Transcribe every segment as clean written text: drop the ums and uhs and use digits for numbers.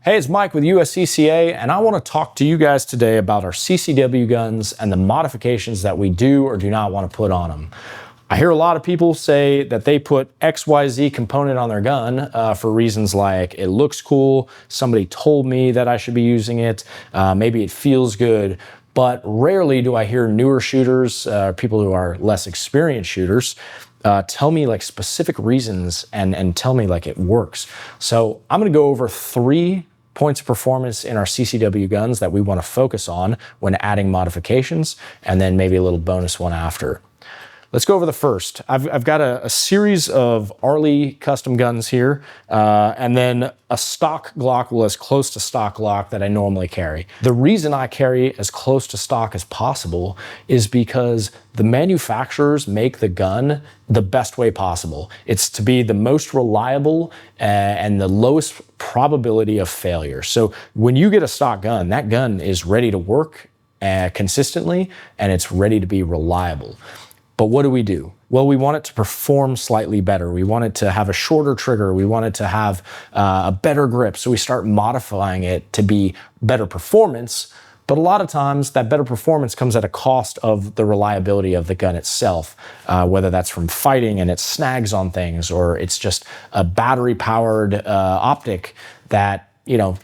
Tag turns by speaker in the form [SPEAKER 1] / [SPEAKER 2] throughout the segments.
[SPEAKER 1] Hey, it's Mike with USCCA, and I want to talk to you guys today about our CCW guns and the modifications that we do or do not want to put on them. I hear a lot of people say that they put XYZ component on their gun for reasons like it looks cool, somebody told me that I should be using it, maybe it feels good, but rarely do I hear newer shooters, people who are less experienced shooters, tell me like specific reasons and tell me like it works. So I'm going to go over 3 points of performance in our CCW guns that we want to focus on when adding modifications, and then maybe a little bonus one after. Let's go over the first. I've got a series of Arley custom guns here, and then a stock Glock, well, as close to stock Glock that I normally carry. The reason I carry as close to stock as possible is because the manufacturers make the gun the best way possible. It's to be the most reliable and the lowest probability of failure. So when you get a stock gun, that gun is ready to work consistently, and it's ready to be reliable. But what do? Well, we want it to perform slightly better. We want it to have a shorter trigger. We want it to have a better grip. So we start modifying it to be better performance. But a lot of times that better performance comes at a cost of the reliability of the gun itself, whether that's from fighting and it snags on things, or it's just a battery powered optic that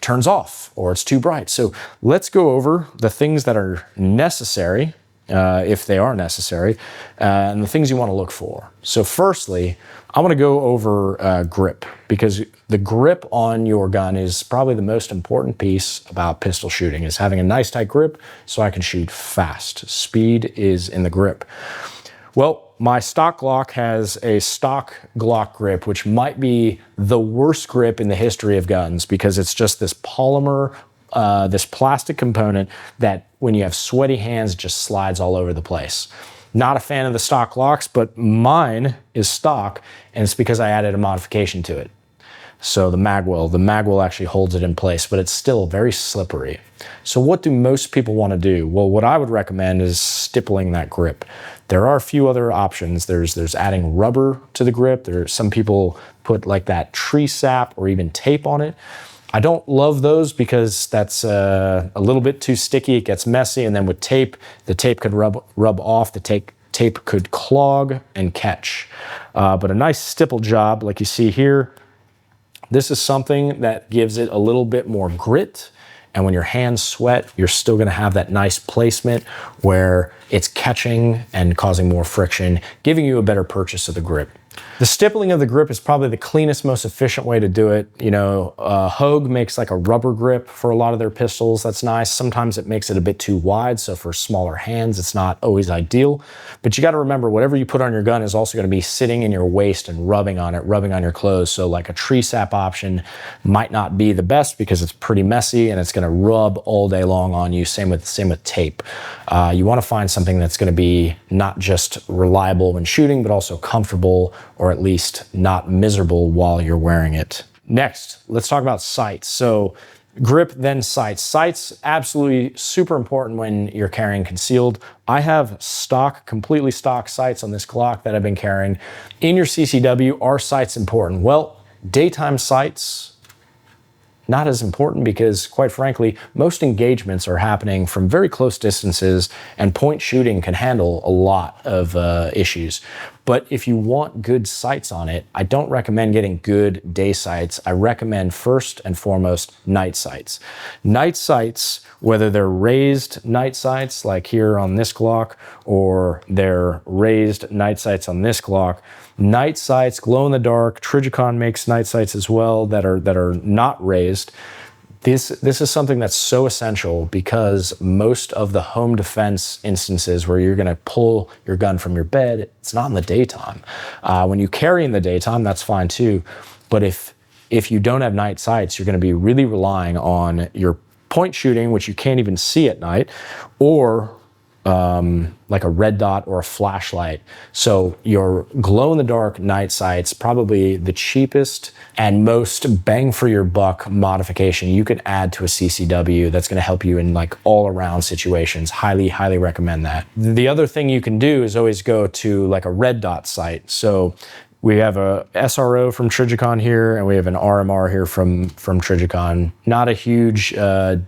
[SPEAKER 1] turns off, or it's too bright. So let's go over the things that are necessary, if they are necessary, and the things you want to look for. So firstly, I want to go over grip, because the grip on your gun is probably the most important piece about pistol shooting, is having a nice tight grip so I can shoot fast. Speed is in the grip. Well, my stock Glock has a stock Glock grip, which might be the worst grip in the history of guns, because it's just this polymer, this plastic component that when you have sweaty hands, it just slides all over the place. Not a fan of the stock Glocks, but mine is stock, and it's because I added a modification to it. So the magwell actually holds it in place, but it's still very slippery. So what do most people want to do? Well, what I would recommend is stippling that grip. There are a few other options. There's adding rubber to the grip. Some people put like that tree sap or even tape on it. I don't love those because that's a little bit too sticky. It gets messy, and then with tape, the tape could rub off. The tape could clog and catch. But a nice stipple job, like you see here, this is something that gives it a little bit more grit. And when your hands sweat, you're still going to have that nice placement where it's catching and causing more friction, giving you a better purchase of the grip. The stippling of the grip is probably the cleanest, most efficient way to do it. Hogue makes like a rubber grip for a lot of their pistols. That's nice. Sometimes it makes it a bit too wide, so for smaller hands, it's not always ideal. But you got to remember, whatever you put on your gun is also going to be sitting in your waist and rubbing on it, rubbing on your clothes. So like a tree sap option might not be the best because it's pretty messy and it's going to rub all day long on you. Same with tape. You want to find something that's going to be not just reliable when shooting, but also comfortable, or at least not miserable while you're wearing it. Next, let's talk about sights. So grip, then sights. Sights, absolutely super important when you're carrying concealed. I have completely stock sights on this Glock that I've been carrying. In your CCW, are sights important? Well, daytime sights, not as important, because quite frankly, most engagements are happening from very close distances, and point shooting can handle a lot of issues. But if you want good sights on it, I don't recommend getting good day sights. I recommend first and foremost night sights. Night sights, whether they're raised night sights like here on this Glock, or they're raised night sights on this Glock, night sights, glow in the dark, Trijicon makes night sights as well that are not raised. This is something that's so essential, because most of the home defense instances where you're going to pull your gun from your bed, it's not in the daytime. When you carry in the daytime, that's fine too. But if you don't have night sights, you're going to be really relying on your point shooting, which you can't even see at night, or like a red dot or a flashlight. So your glow-in-the-dark night sight's probably the cheapest and most bang for your buck modification you could add to a CCW that's going to help you in like all-around situations. Highly, highly recommend that. The other thing you can do is always go to like a red dot sight. So We have a SRO from Trijicon here, and we have an RMR here from Trijicon. Not a huge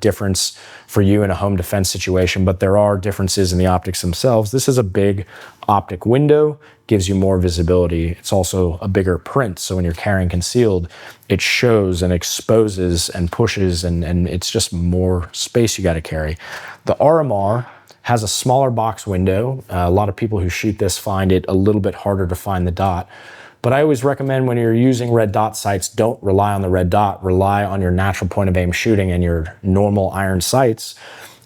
[SPEAKER 1] difference for you in a home defense situation, but there are differences in the optics themselves. This is a big optic window, gives you more visibility. It's also a bigger print, so when you're carrying concealed, it shows and exposes and pushes, and it's just more space you gotta carry. The RMR has a smaller box window. A lot of people who shoot this find it a little bit harder to find the dot. But I always recommend when you're using red dot sights, don't rely on the red dot, rely on your natural point of aim shooting and your normal iron sights.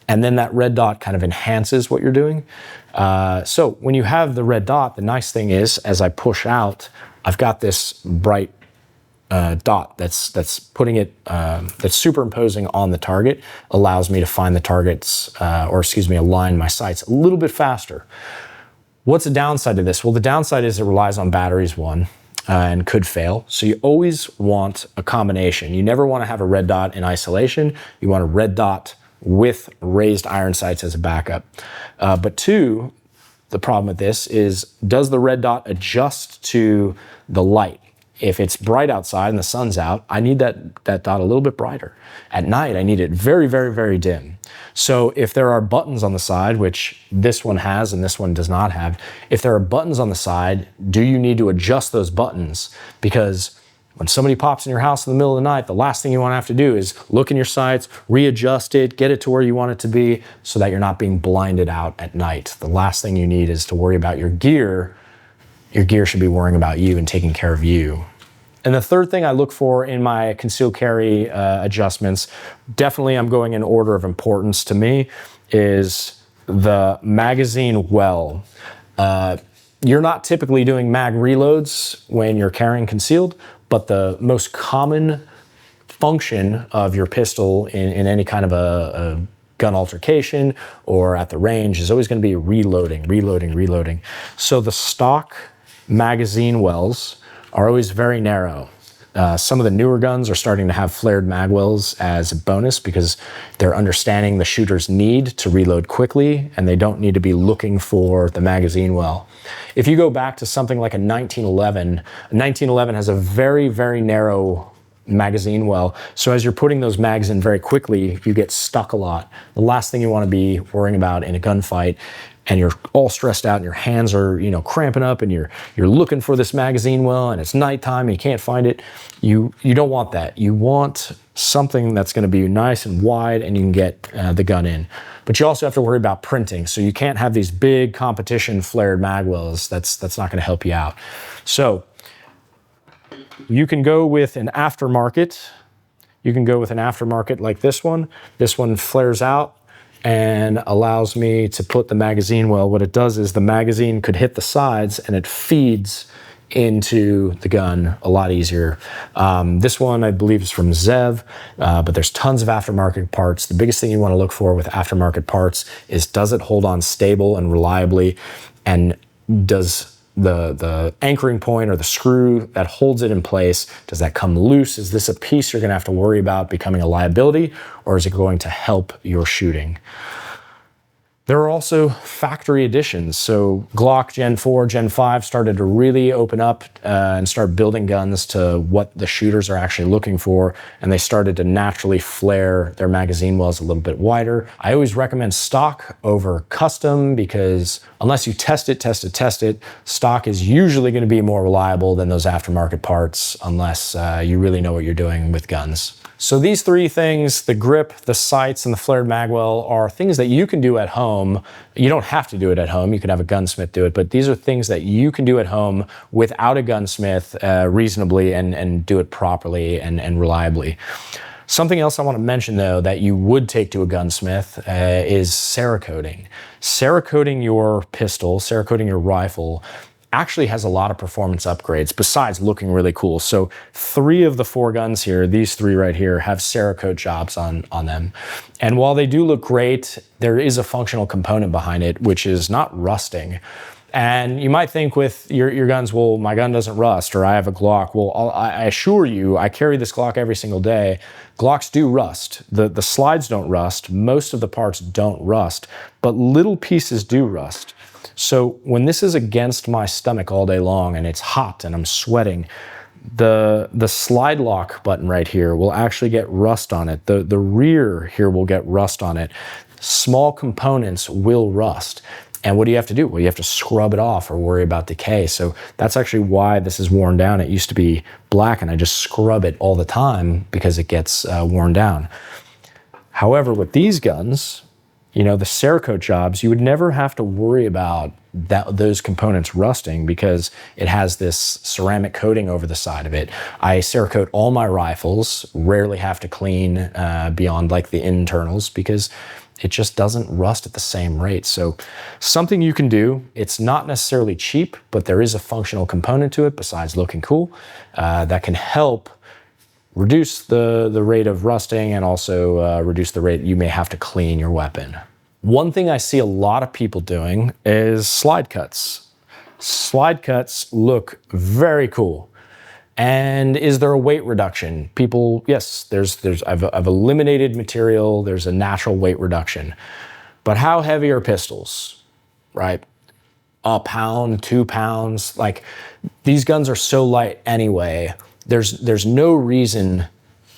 [SPEAKER 1] And then that red dot kind of enhances what you're doing. So when you have the red dot, the nice thing is, as I push out, I've got this bright dot that's putting it, that's superimposing on the target, allows me to find the targets, align my sights a little bit faster. What's the downside to this? Well, the downside is it relies on batteries, one, and could fail. So you always want a combination. You never want to have a red dot in isolation. You want a red dot with raised iron sights as a backup. But two, the problem with this is, does the red dot adjust to the light? If it's bright outside and the sun's out, I need that dot a little bit brighter. At night, I need it very, very, very dim. So if there are buttons on the side, which this one has and this one does not have, if there are buttons on the side, do you need to adjust those buttons? Because when somebody pops in your house in the middle of the night, the last thing you want to have to do is look in your sights, readjust it, get it to where you want it to be so that you're not being blinded out at night. The last thing you need is to worry about your gear. Your gear should be worrying about you and taking care of you. And the third thing I look for in my concealed carry adjustments, definitely I'm going in order of importance to me, is the magazine well. You're not typically doing mag reloads when you're carrying concealed, but the most common function of your pistol in any kind of a gun altercation or at the range is always going to be reloading. So the stock magazine wells are always very narrow. Some of the newer guns are starting to have flared mag wells as a bonus because they're understanding the shooter's need to reload quickly and they don't need to be looking for the magazine well. If you go back to something like a 1911 has a very, very narrow magazine well. So as you're putting those mags in very quickly, you get stuck a lot. The last thing you want to be worrying about in a gunfight, and you're all stressed out and your hands are, cramping up and you're looking for this magazine well and it's nighttime and you can't find it. You don't want that. You want something that's going to be nice and wide and you can get the gun in. But you also have to worry about printing. So you can't have these big competition flared mag wells. That's not going to help you out. So you can go with an aftermarket. You can go with an aftermarket like this one. This one flares out and allows me to put the magazine well. What it does is the magazine could hit the sides and it feeds into the gun a lot easier. This one I believe is from Zev, but there's tons of aftermarket parts. The biggest thing you want to look for with aftermarket parts is, does it hold on stable and reliably, and does the anchoring point or the screw that holds it in place, does that come loose? Is this a piece you're going to have to worry about becoming a liability, or is it going to help your shooting? There are also factory additions. So Glock Gen 4, Gen 5 started to really open up and start building guns to what the shooters are actually looking for, and they started to naturally flare their magazine wells a little bit wider. I always recommend stock over custom because unless you test it, stock is usually going to be more reliable than those aftermarket parts unless you really know what you're doing with guns. So these three things, the grip, the sights, and the flared magwell, are things that you can do at home. You don't have to do it at home. You can have a gunsmith do it, but these are things that you can do at home without a gunsmith reasonably and do it properly and reliably. Something else I want to mention, though, that you would take to a gunsmith is Cerakoting. Cerakoting your pistol, Cerakoting your rifle, actually has a lot of performance upgrades besides looking really cool. So 3 of the 4 guns here, these 3 right here, have Cerakote jobs on them. And while they do look great, there is a functional component behind it, which is not rusting. And you might think with your guns, well, my gun doesn't rust, or I have a Glock. Well, I assure you, I carry this Glock every single day. Glocks do rust. The slides don't rust. Most of the parts don't rust, but little pieces do rust. So when this is against my stomach all day long and it's hot and I'm sweating, the slide lock button right here will actually get rust on it. The rear here will get rust on it. Small components will rust. And what do you have to do? Well, you have to scrub it off or worry about decay. So that's actually why this is worn down. It used to be black and I just scrub it all the time because it gets worn down. However, with these guns, you know, the Cerakote jobs, you would never have to worry about those components rusting because it has this ceramic coating over the side of it. I Cerakote all my rifles, rarely have to clean beyond like the internals because it just doesn't rust at the same rate. So something you can do, it's not necessarily cheap, but there is a functional component to it besides looking cool that can help reduce the rate of rusting and also reduce the rate you may have to clean your weapon. One thing I see a lot of people doing is slide cuts. Slide cuts look very cool. And is there a weight reduction? People, yes, I've eliminated material, there's a natural weight reduction. But how heavy are pistols, right? A pound, 2 pounds, like these guns are so light anyway, there's no reason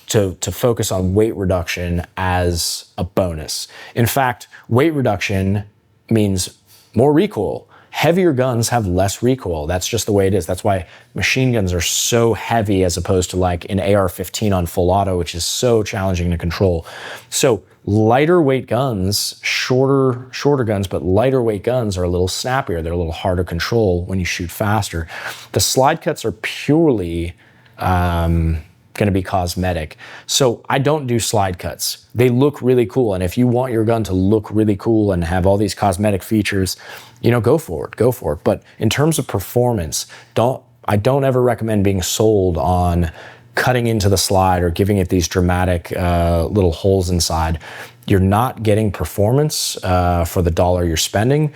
[SPEAKER 1] to focus on weight reduction as a bonus. In fact, weight reduction means more recoil. Heavier guns have less recoil. That's just the way it is. That's why machine guns are so heavy as opposed to like an AR-15 on full auto, which is so challenging to control. So lighter weight guns, shorter guns, but lighter weight guns are a little snappier. They're a little harder to control when you shoot faster. The slide cuts are purely going to be cosmetic. So I don't do slide cuts. They look really cool. And if you want your gun to look really cool and have all these cosmetic features, you know, go for it. But in terms of performance, I don't ever recommend being sold on cutting into the slide or giving it these dramatic little holes inside. You're not getting performance for the dollar you're spending.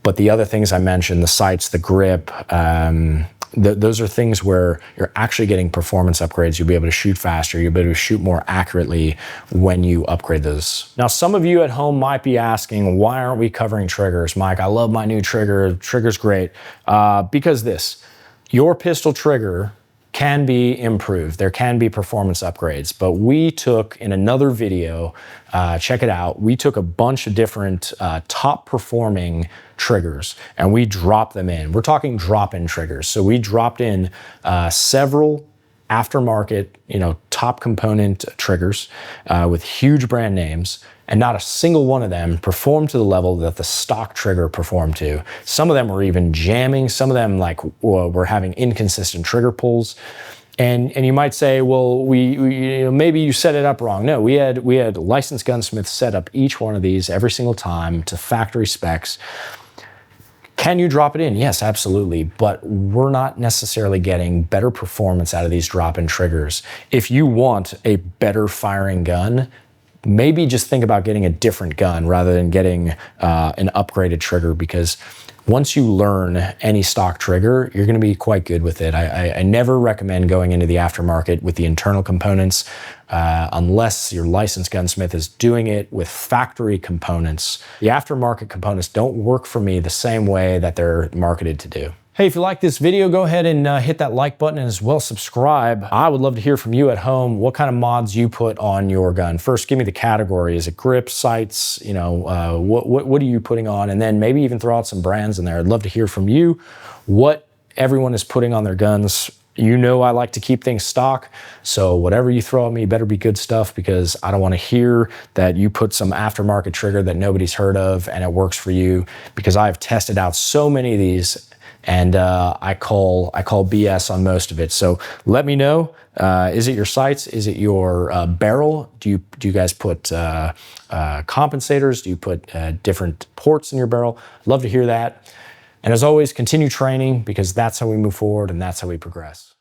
[SPEAKER 1] But the other things I mentioned, the sights, the grip, those are things where you're actually getting performance upgrades. You'll be able to shoot faster. You'll be able to shoot more accurately when you upgrade those. Now, some of you at home might be asking, why aren't we covering triggers? Mike, I love my new trigger. Trigger's great. Because your pistol trigger can be improved. There can be performance upgrades, but we took in another video, check it out, we took a bunch of different top performing triggers and we dropped them in. We're talking drop-in triggers. So we dropped in several aftermarket, top component triggers with huge brand names, and not a single one of them performed to the level that the stock trigger performed to. Some of them were even jamming. Some of them were having inconsistent trigger pulls. And you might say, well, maybe you set it up wrong. No, we had licensed gunsmiths set up each one of these every single time to factory specs. Can you drop it in? Yes, absolutely. But we're not necessarily getting better performance out of these drop-in triggers. If you want a better firing gun, maybe just think about getting a different gun rather than getting an upgraded trigger, because once you learn any stock trigger, you're going to be quite good with it. I never recommend going into the aftermarket with the internal components unless your licensed gunsmith is doing it with factory components. The aftermarket components don't work for me the same way that they're marketed to do. Hey, if you like this video, go ahead and hit that like button and as well subscribe. I would love to hear from you at home, what kind of mods you put on your gun. First, give me the category. Is it grip, sights, what are you putting on? And then maybe even throw out some brands in there. I'd love to hear from you what everyone is putting on their guns. You know I like to keep things stock, so whatever you throw at me better be good stuff, because I don't want to hear that you put some aftermarket trigger that nobody's heard of and it works for you, because I've tested out so many of these and I call BS on most of it. So let me know, is it your sights? Is it your barrel? Do you guys put compensators? Do you put different ports in your barrel? Love to hear that. And as always, continue training, because that's how we move forward and that's how we progress.